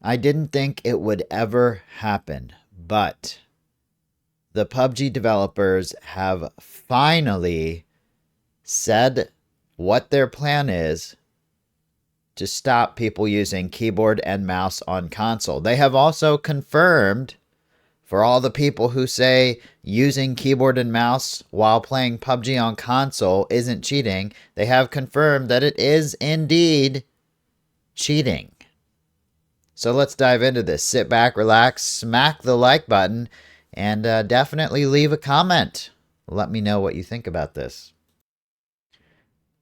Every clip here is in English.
I didn't think it would ever happen, but the PUBG developers have finally said what their plan is to stop people using keyboard and mouse on console. They have also confirmed, for all the people who say using keyboard and mouse while playing PUBG on console isn't cheating, they have confirmed that it is indeed cheating. So let's dive into this. Sit back, relax, smack the like button, and definitely leave a comment. Let me know what you think about this.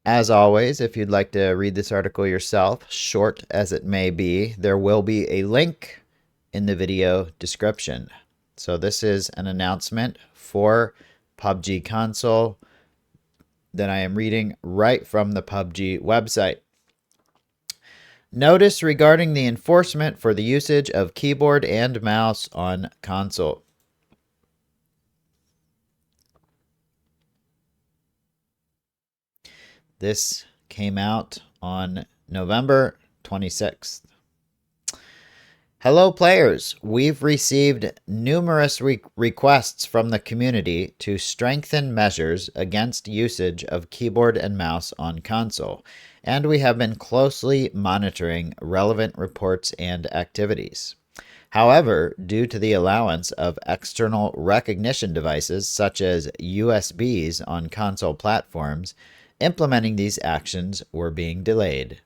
As always, if you'd like to read this article yourself, short as it may be, there will be a link in the video description. So this is an announcement for PUBG console that I am reading right from the PUBG website. Notice regarding the enforcement for the usage of keyboard and mouse on console. This came out on November 26th. Hello players, we've received numerous requests from the community to strengthen measures against usage of keyboard and mouse on console, and we have been closely monitoring relevant reports and activities. However, due to the allowance of external recognition devices such as USBs on console platforms, implementing these actions were being delayed.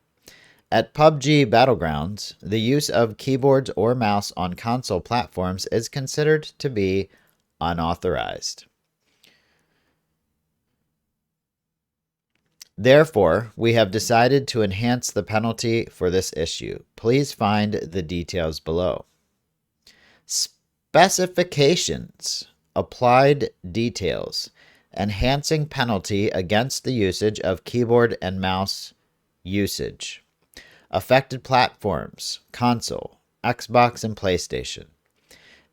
At PUBG Battlegrounds, the use of keyboards or mouse on console platforms is considered to be unauthorized. Therefore, we have decided to enhance the penalty for this issue. Please find the details below. Specifications. Applied details. Enhancing penalty against the usage of keyboard and mouse usage. Affected platforms, console, Xbox, and PlayStation.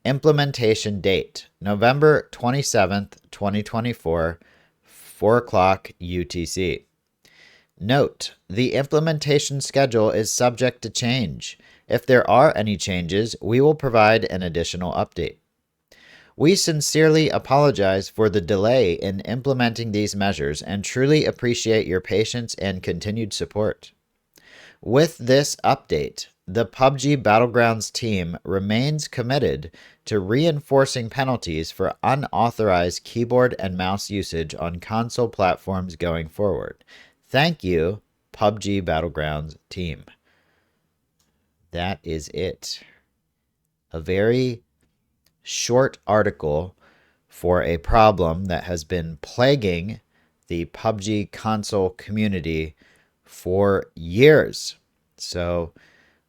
Implementation date, November 27th, 2024, 4 o'clock UTC. Note, the implementation schedule is subject to change. If there are any changes, we will provide an additional update. We sincerely apologize for the delay in implementing these measures and truly appreciate your patience and continued support. With this update, the PUBG Battlegrounds team remains committed to reinforcing penalties for unauthorized keyboard and mouse usage on console platforms going forward. Thank you, PUBG Battlegrounds team. That is it. A very short article for a problem that has been plaguing the PUBG console community for years. So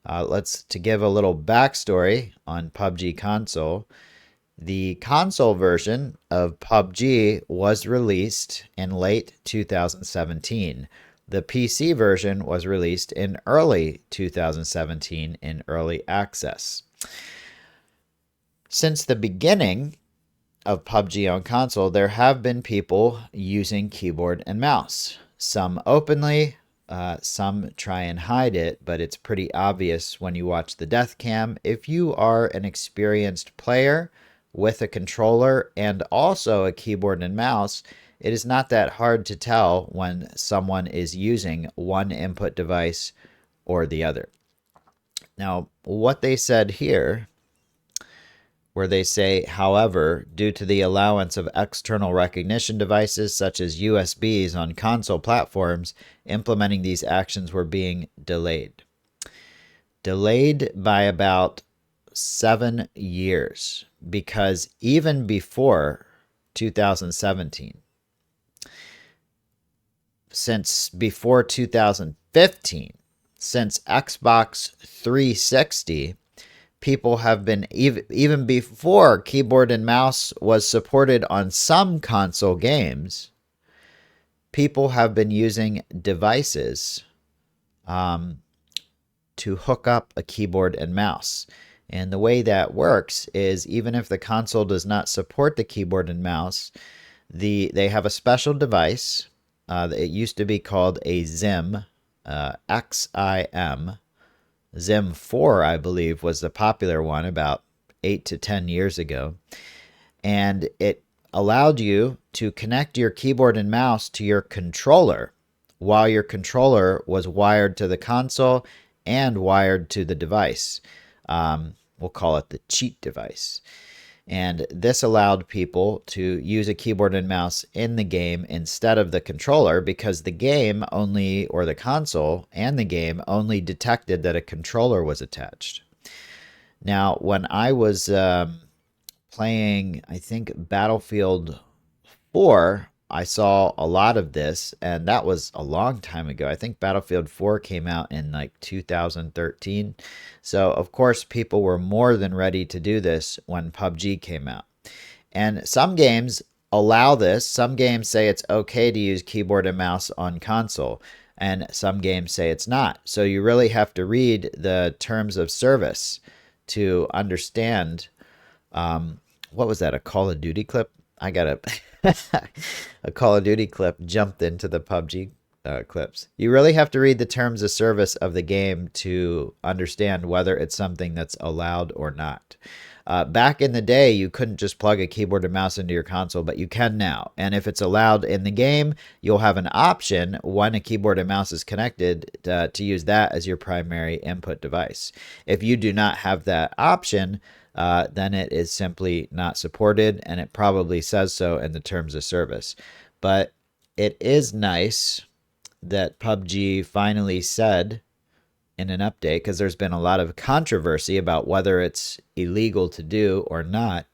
to give a little backstory on PUBG console. The console version of PUBG was released in late 2017. The PC version was released in early 2017 in early access. Since the beginning of PUBG on console, there have been people using keyboard and mouse. Some openly, some try and hide it, but it's pretty obvious when you watch the death cam. If you are an experienced player with a controller and also a keyboard and mouse, it is not that hard to tell when someone is using one input device or the other. Now, what they said here, where they say, however, due to the allowance of external recognition devices such as USBs on console platforms, implementing these actions were being delayed. Delayed by about 7 years, because even before 2017, since before 2015, since Xbox 360, people have been, even before keyboard and mouse was supported on some console games, people have been using devices to hook up a keyboard and mouse. And the way that works is, even if the console does not support the keyboard and mouse, they have a special device. It used to be called a XIM, XIM, Zim 4, I believe, was the popular one about 8 to 10 years ago. And it allowed you to connect your keyboard and mouse to your controller while your controller was wired to the console and wired to the device. We'll call it the cheat device. And this allowed people to use a keyboard and mouse in the game instead of the controller, because the game only, or the console and the game only detected that a controller was attached. Now, when I was playing, I think, Battlefield 4, I saw a lot of this, and that was a long time ago. I think Battlefield 4 came out in like 2013. So, of course, people were more than ready to do this when PUBG came out. And some games allow this. Some games say it's okay to use keyboard and mouse on console, and some games say it's not. So you really have to read the terms of service to understand. What was that? A Call of Duty clip? I got a Call of Duty clip jumped into the PUBG clips. You really have to read the terms of service of the game to understand whether it's something that's allowed or not. Back in the day, you couldn't just plug a keyboard and mouse into your console, but you can now. And if it's allowed in the game, you'll have an option when a keyboard and mouse is connected to use that as your primary input device. If you do not have that option, then it is simply not supported, and it probably says so in the terms of service. But it is nice that PUBG finally said in an update, because there's been a lot of controversy about whether it's illegal to do or not.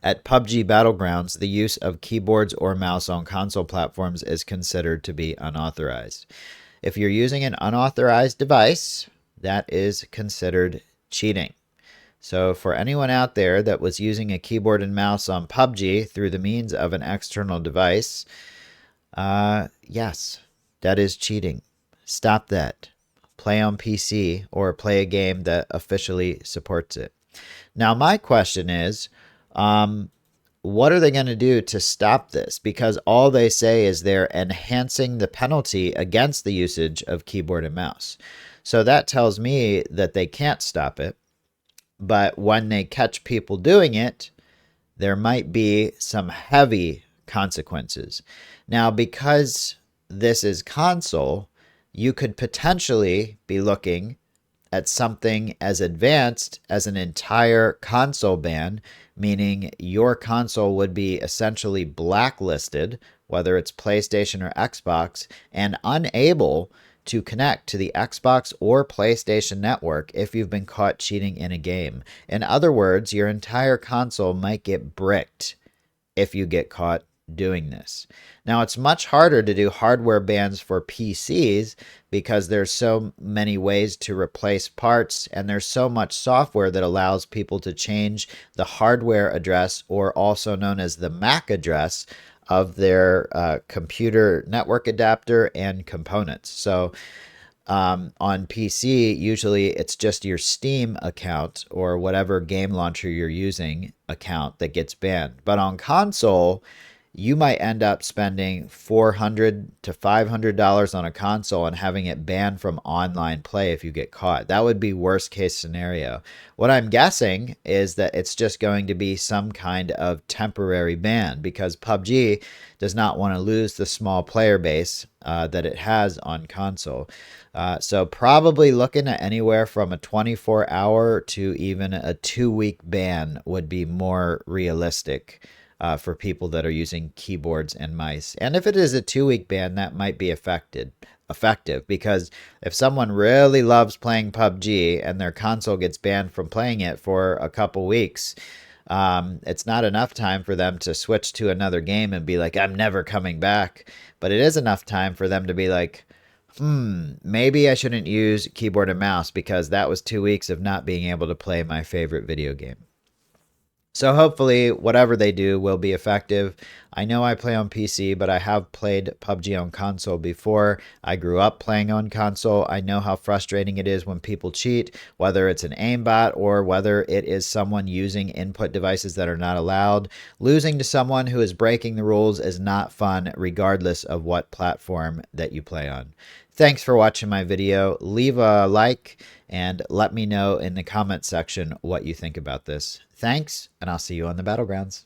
At PUBG Battlegrounds, the use of keyboards or mouse on console platforms is considered to be unauthorized. If you're using an unauthorized device, that is considered cheating. So for anyone out there that was using a keyboard and mouse on PUBG through the means of an external device, yes, that is cheating. Stop that. Play on PC or play a game that officially supports it. Now, my question is, what are they going to do to stop this? Because all they say is they're enhancing the penalty against the usage of keyboard and mouse. So that tells me that they can't stop it. But when they catch people doing it, there might be some heavy consequences. Now, because this is console, you could potentially be looking at something as advanced as an entire console ban, meaning your console would be essentially blacklisted, whether it's PlayStation or Xbox, and unable to connect to the Xbox or PlayStation network if you've been caught cheating in a game. In other words, your entire console might get bricked if you get caught doing this. Now, it's much harder to do hardware bans for PCs because there's so many ways to replace parts, and there's so much software that allows people to change the hardware address, or also known as the MAC address, of their computer network adapter and components. So on PC, usually it's just your Steam account or whatever game launcher you're using account that gets banned. But on console, you might end up spending $400 to $500 on a console and having it banned from online play if you get caught. That would be worst case scenario. What I'm guessing is that it's just going to be some kind of temporary ban, because PUBG does not want to lose the small player base that it has on console. So probably looking at anywhere from a 24-hour to even a 2-week ban would be more realistic for people that are using keyboards and mice. And if it is a 2-week ban, that might be effective, because if someone really loves playing PUBG and their console gets banned from playing it for a couple weeks, it's not enough time for them to switch to another game and be like, I'm never coming back. But it is enough time for them to be like, maybe I shouldn't use keyboard and mouse because that was 2 weeks of not being able to play my favorite video game. So hopefully whatever they do will be effective. I know I play on PC, but I have played PUBG on console before. I grew up playing on console. I know how frustrating it is when people cheat, whether it's an aimbot or whether it is someone using input devices that are not allowed. Losing to someone who is breaking the rules is not fun, regardless of what platform that you play on. Thanks for watching my video. Leave a like and let me know in the comment section what you think about this. Thanks, and I'll see you on the battlegrounds.